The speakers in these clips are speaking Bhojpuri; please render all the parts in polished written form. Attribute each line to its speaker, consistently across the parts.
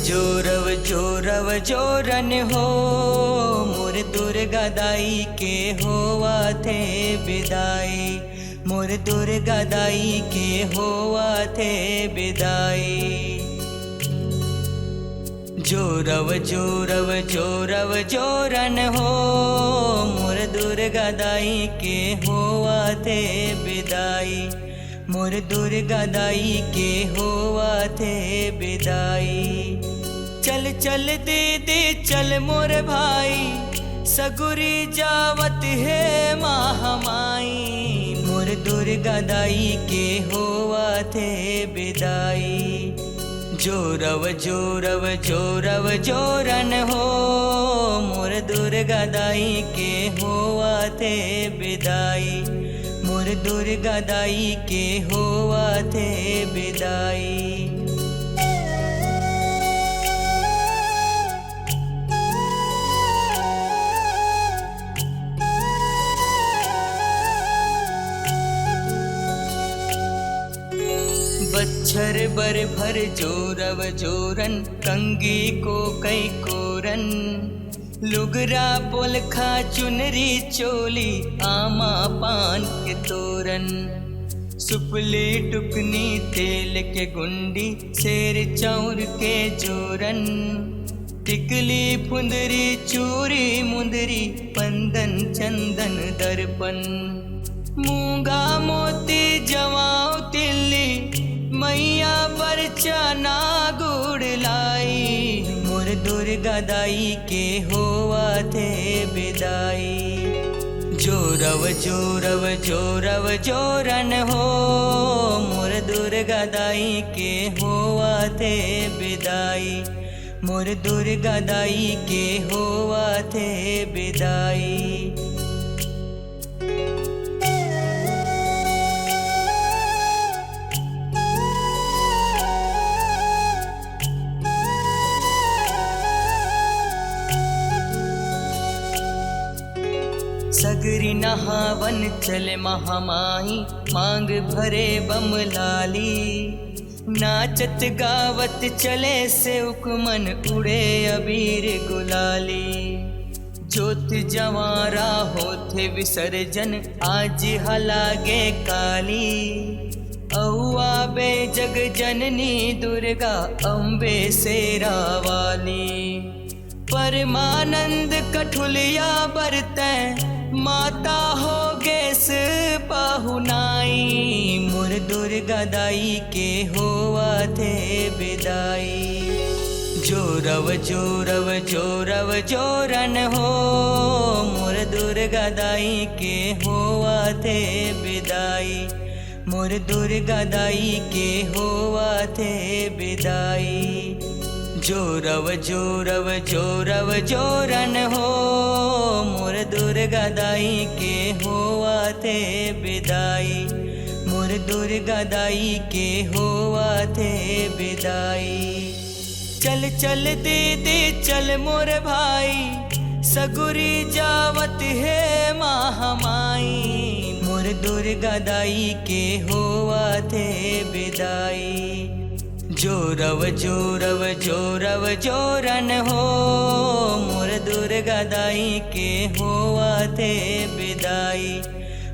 Speaker 1: जोरव जोरन हो मोर दुर्गा दाई के होवा थे विदाई। मोर दुर्गा दाई के होवा थे विदाई। जोरव जोरन हो मोर दुर्गा दाई के होवा थे विदाई। मोर दुर्गा दाई के होवा थे विदाई। चल चल दीदी चल मोर भाई सगुरी जावत है महामाई। मोर दुर्गा दाई के होवा थे विदाई। जोरव जोरन हो मोर दुर्गा दाई के होवा थे विदाई। मोर दुर्गा दाई के होवा थे विदाई। बच्छर बर भर जोरव जोरन कंगी को कई कोरन। लुगरा पोलखा चुनरी चोली आमा पान के तोरन। सुपली टुकनी तेल के गुंडी शेर चौर के जोरन। टिकली फुंदरी चूरी मुंदरी पंदन चंदन दर्पण। मूंगा मोती जवाओ तिल्ली मैया पर चना गुड़ लाई। मोर दुर्गा दाई के होवा थे विदाई। जोरव जोरन हो मोर दुर्गा दाई के होवा थे विदाई। मोर दुर्गा दाई के होवा थे विदाई। सगरी नहावन चले महामाही मांग भरे बम लाली। नाचत गावत चले से उकमन उड़े अबीर गुलाली। ज्योत जवारा होते विसर्जन आज हलागे काली। औआ बे जग जननी दुर्गा अम्बे सेरा वाली। परमानंद कठुलिया बरते माता हो गेस पाहुनाई। मोर दुर्गा दाई के होवा थे विदाई। जोरव जोरन हो मोर दुर्गा दाई के होवा थे विदाई। मोर दुर्गा दाई के होवा थे विदाई। जोरव जोरन हो मोर दुर्गा दाई के होवा थे विदाई। मोर दुर्गा दाई के होवा थे विदाई। चल चल दीदी चल मोर भाई सगुरी जावत है महामाई। मोर दुर्गा दाई के होवा थे विदाई। जोरव जोरन हो मोर दुर्गा दाई के होवा थे विदाई।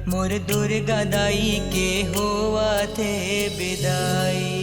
Speaker 1: मोर दुर्गा दाई के होवा थे विदाई।